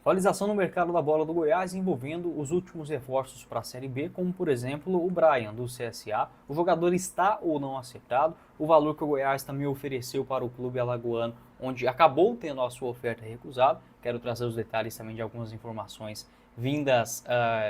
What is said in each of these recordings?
Atualização no mercado da bola do Goiás envolvendo os últimos reforços para a Série B, como por exemplo o Brian do CSA. O jogador está ou não acertado, o valor que o Goiás também ofereceu para o clube alagoano, onde acabou tendo a sua oferta recusada. Quero trazer os detalhes também de algumas informações vindas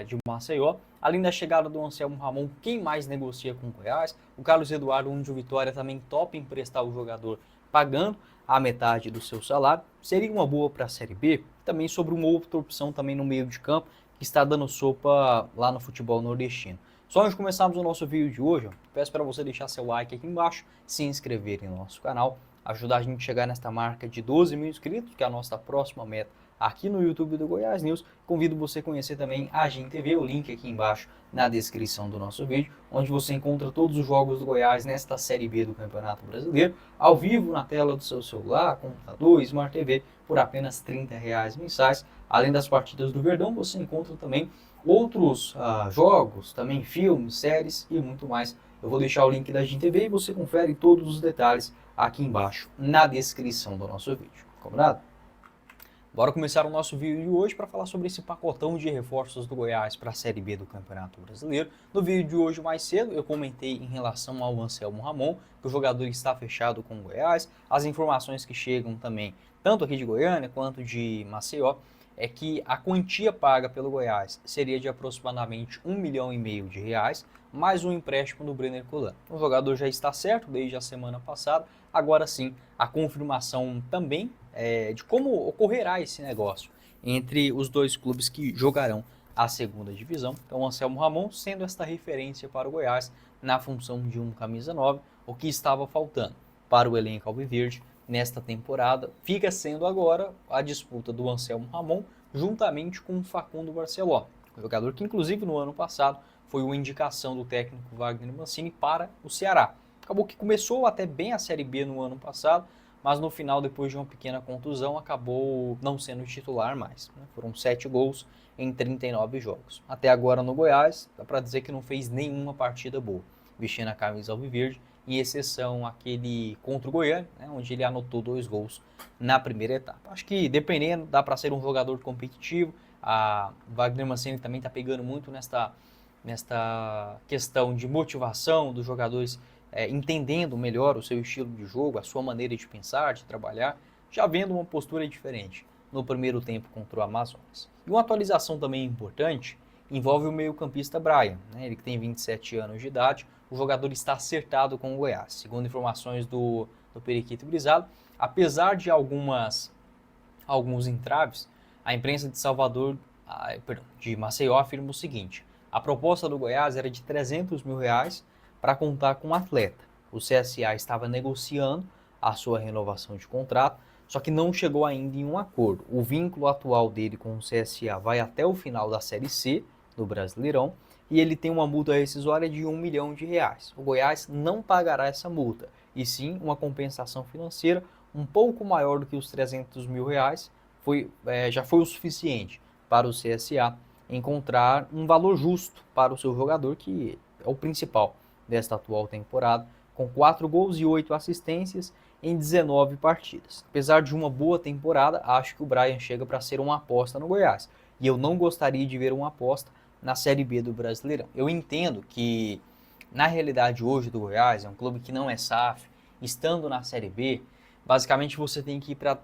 de Maceió. Além da chegada do Anselmo Ramon, quem mais negocia com o Goiás? O Carlos Eduardo Índio Vitória também topa emprestar o jogador pagando a metade do seu salário. Seria uma boa para a Série B? Também sobre uma outra opção também no meio de campo, que está dando sopa lá no futebol nordestino. Só antes de começarmos o nosso vídeo de hoje, peço para você deixar seu like aqui embaixo, se inscrever no nosso canal, ajudar a gente a chegar nesta marca de 12 mil inscritos, que é a nossa próxima meta aqui no YouTube do Goiás News. Convido você a conhecer também a Agin TV, o link aqui embaixo na descrição do nosso vídeo, onde você encontra todos os jogos do Goiás nesta Série B do Campeonato Brasileiro, ao vivo na tela do seu celular, computador, Smart TV, por apenas R$ 30 mensais. Além das partidas do Verdão, você encontra também outros jogos, também filmes, séries e muito mais. Eu vou deixar o link da Agin TV e você confere todos os detalhes aqui embaixo na descrição do nosso vídeo. Combinado? Bora começar o nosso vídeo de hoje para falar sobre esse pacotão de reforços do Goiás para a Série B do Campeonato Brasileiro. No vídeo de hoje mais cedo eu comentei em relação ao Anselmo Ramon, que o jogador está fechado com o Goiás. As informações que chegam também, tanto aqui de Goiânia quanto de Maceió, é que a quantia paga pelo Goiás seria de aproximadamente R$ 1,5 milhão, mais um empréstimo do Brenner Coulan. O jogador já está certo desde a semana passada, agora sim a confirmação também de como ocorrerá esse negócio entre os dois clubes que jogarão a segunda divisão. Então, o Anselmo Ramon sendo esta referência para o Goiás na função de um camisa 9, o que estava faltando para o elenco alviverde nesta temporada, fica sendo agora a disputa do Anselmo Ramon juntamente com o Facundo Barceló, jogador que inclusive no ano passado foi uma indicação do técnico Wagner Mancini para o Ceará. Acabou que começou até bem a Série B no ano passado, mas no final, depois de uma pequena contusão, acabou não sendo titular mais. Foram 7 gols em 39 jogos. Até agora no Goiás, dá para dizer que não fez nenhuma partida boa, vestindo a camisa alviverde, em exceção aquele contra o Goiânia, onde ele anotou 2 gols na primeira etapa. Acho que dependendo, dá para ser um jogador competitivo. A Wagner Mancini também está pegando muito nesta questão de motivação dos jogadores, entendendo melhor o seu estilo de jogo, a sua maneira de pensar, de trabalhar, já vendo uma postura diferente no primeiro tempo contra o Amazonas. E uma atualização também importante envolve o meio-campista Brian, ele que tem 27 anos de idade. O jogador está acertado com o Goiás. Segundo informações do Periquito Grisado, apesar de alguns entraves, a imprensa de de Maceió afirma o seguinte: a proposta do Goiás era de R$ 300 mil para contar com o atleta. O CSA estava negociando a sua renovação de contrato, só que não chegou ainda em um acordo. O vínculo atual dele com o CSA vai até o final da Série C do Brasileirão e ele tem uma multa rescisória de R$ 1 milhão. O Goiás não pagará essa multa, e sim uma compensação financeira um pouco maior do que os R$ 300 mil. Já foi o suficiente para o CSA encontrar um valor justo para o seu jogador, que é o principal desta atual temporada, com 4 gols e 8 assistências em 19 partidas. Apesar de uma boa temporada, acho que o Brian chega para ser uma aposta no Goiás, e eu não gostaria de ver uma aposta na Série B do Brasileirão. Eu entendo que, na realidade hoje do Goiás, é um clube que não é SAF, estando na Série B, basicamente você tem que ir para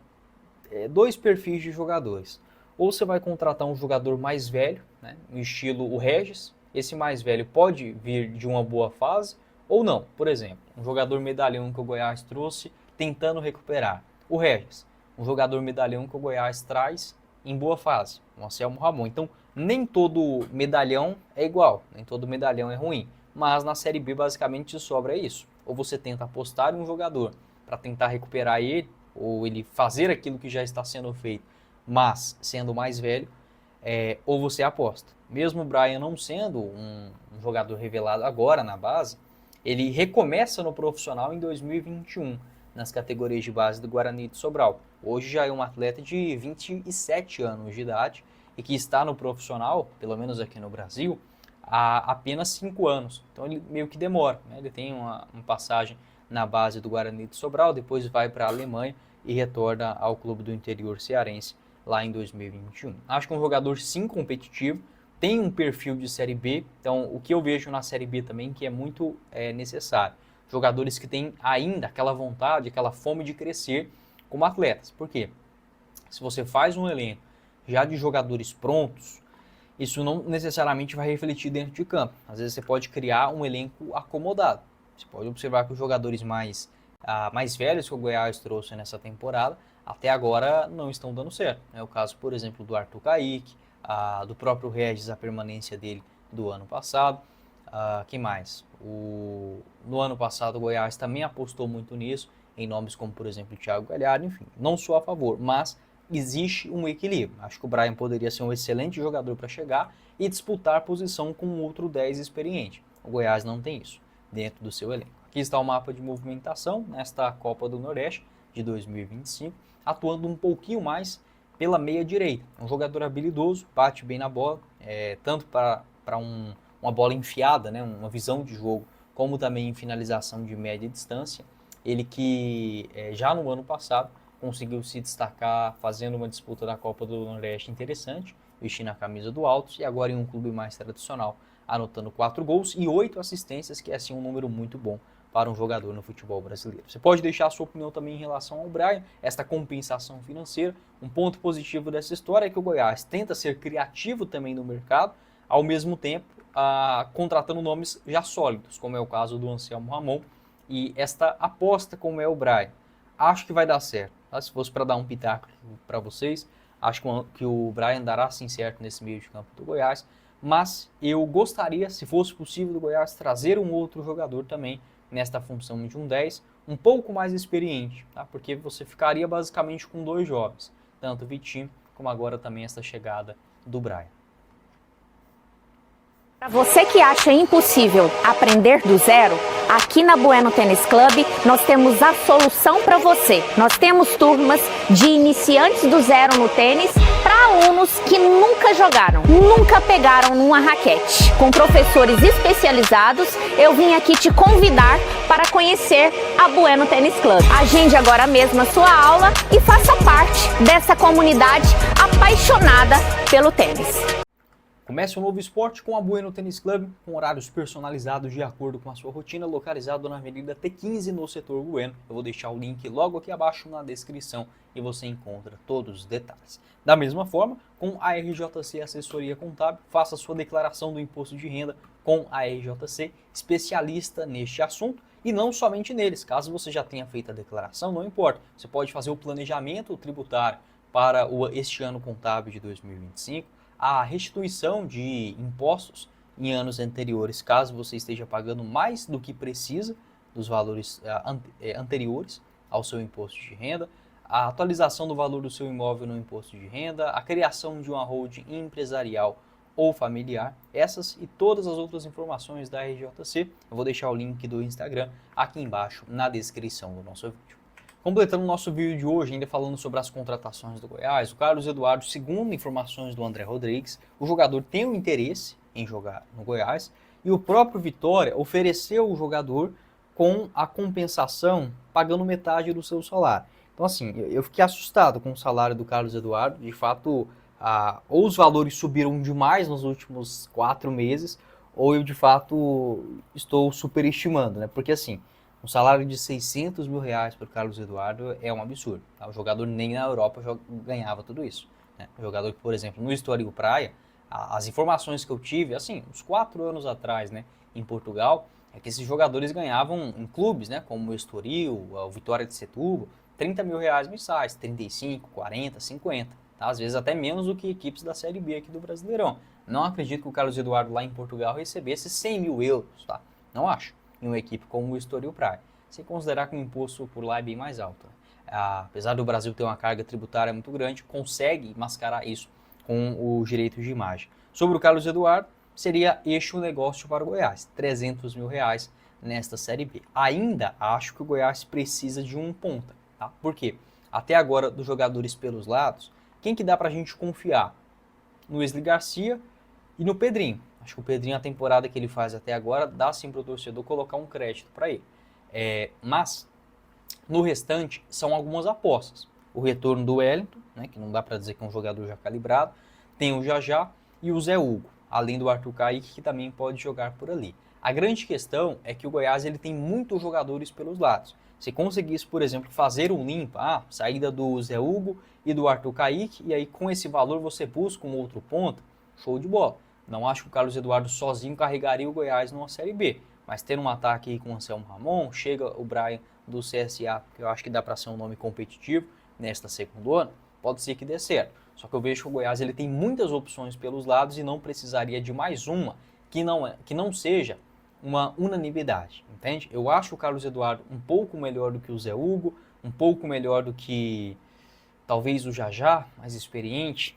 2 perfis de jogadores. Ou você vai contratar um jogador mais velho, no estilo o Regis. Esse mais velho pode vir de uma boa fase ou não. Por exemplo, um jogador medalhão que o Goiás trouxe tentando recuperar. O Regis, um jogador medalhão que o Goiás traz em boa fase. O Anselmo Ramon. Então, nem todo medalhão é igual, nem todo medalhão é ruim. Mas na Série B, basicamente, sobra isso. Ou você tenta apostar em um jogador para tentar recuperar ele, ou ele fazer aquilo que já está sendo feito, mas sendo mais velho, ou você aposta. Mesmo o Brian não sendo um jogador revelado agora na base, ele recomeça no profissional em 2021, nas categorias de base do Guarani de Sobral. Hoje já é um atleta de 27 anos de idade e que está no profissional, pelo menos aqui no Brasil, há apenas 5 anos. Então ele meio que demora, Ele tem uma passagem na base do Guarani de Sobral, depois vai para a Alemanha e retorna ao clube do interior cearense lá em 2021. Acho que é um jogador sim competitivo, tem um perfil de Série B, então o que eu vejo na Série B também que é muito necessário. Jogadores que têm ainda aquela vontade, aquela fome de crescer como atletas. Por quê? Se você faz um elenco já de jogadores prontos, isso não necessariamente vai refletir dentro de campo. Às vezes você pode criar um elenco acomodado. Você pode observar que os jogadores mais velhos que o Goiás trouxe nessa temporada, até agora não estão dando certo. É o caso, por exemplo, do Arthur Kaique, do próprio Regis, a permanência dele do ano passado. Quem mais? No ano passado o Goiás também apostou muito nisso, em nomes como, por exemplo, o Thiago Galhardo. Enfim, não sou a favor, mas existe um equilíbrio. Acho que o Brian poderia ser um excelente jogador para chegar e disputar a posição com um outro 10 experiente. O Goiás não tem isso dentro do seu elenco. Aqui está o mapa de movimentação nesta Copa do Nordeste de 2025, atuando um pouquinho mais pela meia direita. Um jogador habilidoso, bate bem na bola, tanto para uma bola enfiada, né, uma visão de jogo, como também em finalização de média distância. Ele que já no ano passado conseguiu se destacar fazendo uma disputa da Copa do Nordeste interessante, vestindo a camisa do Altos, e agora em um clube mais tradicional, anotando 4 gols e 8 assistências, que é assim um número muito bom para um jogador no futebol brasileiro. Você pode deixar a sua opinião também em relação ao Brian, esta compensação financeira. Um ponto positivo dessa história é que o Goiás tenta ser criativo também no mercado, ao mesmo tempo contratando nomes já sólidos, como é o caso do Anselmo Ramon, e esta aposta como é o Brian. Acho que vai dar certo. Tá? Se fosse para dar um pitaco para vocês, acho que o Brian dará sim certo nesse meio de campo do Goiás, mas eu gostaria, se fosse possível, do Goiás trazer um outro jogador também nesta função de um 10, um pouco mais experiente, tá? Porque você ficaria basicamente com 2 jovens, tanto o Vitinho como agora também esta chegada do Brian. Para você que acha impossível aprender do zero, aqui na Bueno Tênis Club nós temos a solução para você. Nós temos turmas de iniciantes do zero no tênis para alunos que nunca jogaram, nunca pegaram numa raquete. Com professores especializados, eu vim aqui te convidar para conhecer a Bueno Tênis Club. Agende agora mesmo a sua aula e faça parte dessa comunidade apaixonada pelo tênis. Comece um novo esporte com a Bueno Tênis Club, com horários personalizados de acordo com a sua rotina, localizado na Avenida T15, no setor Bueno. Eu vou deixar o link logo aqui abaixo na descrição e você encontra todos os detalhes. Da mesma forma, com a RJC Assessoria Contábil, faça sua declaração do imposto de renda com a RJC, especialista neste assunto, e não somente neles. Caso você já tenha feito a declaração, não importa. Você pode fazer o planejamento tributário para este ano contábil de 2025, a restituição de impostos em anos anteriores, caso você esteja pagando mais do que precisa dos valores anteriores ao seu imposto de renda, a atualização do valor do seu imóvel no imposto de renda, a criação de uma holding empresarial ou familiar, essas e todas as outras informações da RJC, eu vou deixar o link do Instagram aqui embaixo na descrição do nosso vídeo. Completando o nosso vídeo de hoje, ainda falando sobre as contratações do Goiás, o Carlos Eduardo, segundo informações do André Rodrigues, o jogador tem um interesse em jogar no Goiás e o próprio Vitória ofereceu o jogador com a compensação pagando metade do seu salário. Então assim, eu fiquei assustado com o salário do Carlos Eduardo, de fato, ou os valores subiram demais nos últimos 4 meses, ou eu de fato estou superestimando, né? Porque assim, um salário de 600 mil reais para o Carlos Eduardo é um absurdo. Tá? O jogador nem na Europa ganhava tudo isso. Né? O jogador que, por exemplo, no Estoril Praia, as informações que eu tive, assim, uns 4 anos atrás, né, em Portugal, é que esses jogadores ganhavam em clubes, né, como o Estoril, o Vitória de Setúbal, 30 mil reais mensais, 35, 40, 50. Tá? Às vezes até menos do que equipes da Série B aqui do Brasileirão. Não acredito que o Carlos Eduardo lá em Portugal recebesse 100 mil euros. Tá? Não acho. Em uma equipe como o Estoril Praia, sem considerar que o imposto por lá é bem mais alto. Apesar do Brasil ter uma carga tributária muito grande, consegue mascarar isso com os direitos de imagem. Sobre o Carlos Eduardo, seria este o negócio para o Goiás, 300 mil reais nesta Série B. Ainda acho que o Goiás precisa de um ponta. Tá? Por quê? Até agora, dos jogadores pelos lados, quem que dá para a gente confiar? No Wesley Garcia e no Pedrinho. Acho que o Pedrinho, a temporada que ele faz até agora, dá sim para o torcedor colocar um crédito para ele. Mas, no restante, são algumas apostas. o retorno do Wellington, né, que não dá para dizer que é um jogador já calibrado, tem o Jajá e o Zé Hugo, além do Arthur Kaique, que também pode jogar por ali. A grande questão é que o Goiás ele tem muitos jogadores pelos lados. Se conseguisse, por exemplo, fazer um limpa, saída do Zé Hugo e do Arthur Kaique, e aí com esse valor você busca um outro ponto, show de bola. Não acho que o Carlos Eduardo sozinho carregaria o Goiás numa Série B, mas tendo um ataque aí com o Anselmo Ramon, chega o Brian do CSA, que eu acho que dá para ser um nome competitivo nesta segunda ano, pode ser que dê certo. Só que eu vejo que o Goiás ele tem muitas opções pelos lados e não precisaria de mais uma que não seja uma unanimidade, entende? Eu acho o Carlos Eduardo um pouco melhor do que o Zé Hugo, um pouco melhor do que talvez o Jajá, mais experiente,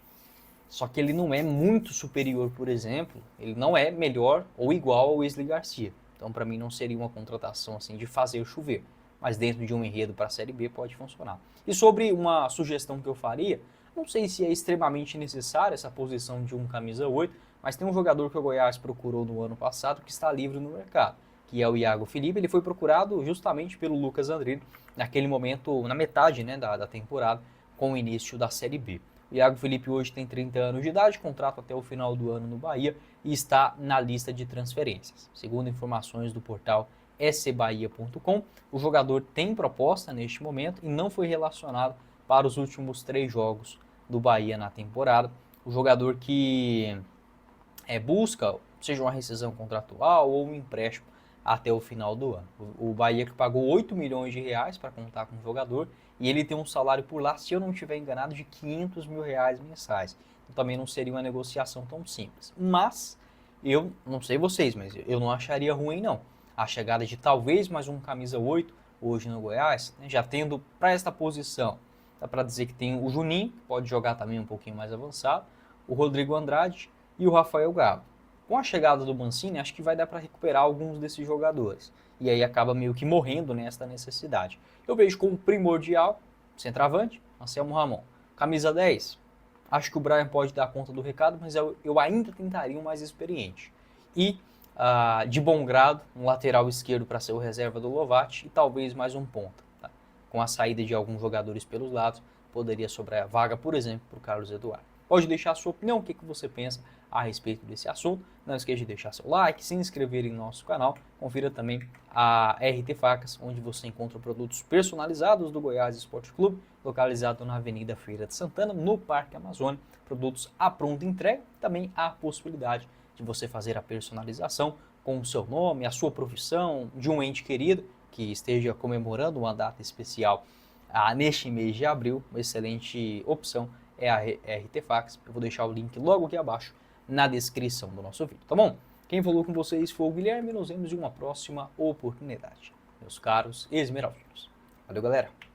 só que ele não é muito superior, por exemplo, ele não é melhor ou igual ao Wesley Garcia. Então, para mim, não seria uma contratação assim de fazer chover, mas dentro de um enredo para a Série B pode funcionar. E sobre uma sugestão que eu faria, não sei se é extremamente necessária essa posição de um camisa 8, mas tem um jogador que o Goiás procurou no ano passado que está livre no mercado, que é o Iago Felipe. Ele foi procurado justamente pelo Lucas Andrino, naquele momento, na metade, né, da temporada, com o início da Série B. O Iago Felipe hoje tem 30 anos de idade, contrato até o final do ano no Bahia e está na lista de transferências. Segundo informações do portal scbahia.com, o jogador tem proposta neste momento e não foi relacionado para os últimos 3 jogos do Bahia na temporada. O jogador que busca, seja uma rescisão contratual ou um empréstimo até o final do ano. O Bahia que pagou 8 milhões de reais para contar com o jogador e ele tem um salário por lá, se eu não estiver enganado, de 500 mil reais mensais. Então também não seria uma negociação tão simples. Mas eu não sei vocês, mas eu não acharia ruim não. A chegada de talvez mais um camisa 8 hoje no Goiás, né, já tendo para esta posição, dá para dizer que tem o Juninho, que pode jogar também um pouquinho mais avançado, o Rodrigo Andrade e o Rafael Galo. Com a chegada do Mancini, acho que vai dar para recuperar alguns desses jogadores. E aí acaba meio que morrendo nesta necessidade. Eu vejo como primordial, centroavante, Anselmo Ramon. Camisa 10, acho que o Brian pode dar conta do recado, mas eu ainda tentaria um mais experiente. E, de bom grado, um lateral esquerdo para ser o reserva do Lovati e talvez mais um ponta. Tá? Com a saída de alguns jogadores pelos lados, poderia sobrar a vaga, por exemplo, para o Carlos Eduardo. Pode deixar a sua opinião, o que você pensa a respeito desse assunto. Não esqueça de deixar seu like, se inscrever em nosso canal. Confira também a RT Facas, onde você encontra produtos personalizados do Goiás Esporte Clube, localizado na Avenida Feira de Santana, no Parque Amazônia. Produtos à pronta entrega. Também há a possibilidade de você fazer a personalização com o seu nome, a sua profissão, de um ente querido que esteja comemorando uma data especial neste mês de abril. Uma excelente opção é a RT Facas. Eu vou deixar o link logo aqui abaixo na descrição do nosso vídeo, tá bom? Quem falou com vocês foi o Guilherme, nos vemos em uma próxima oportunidade. Meus caros esmeraldinos. Valeu, galera!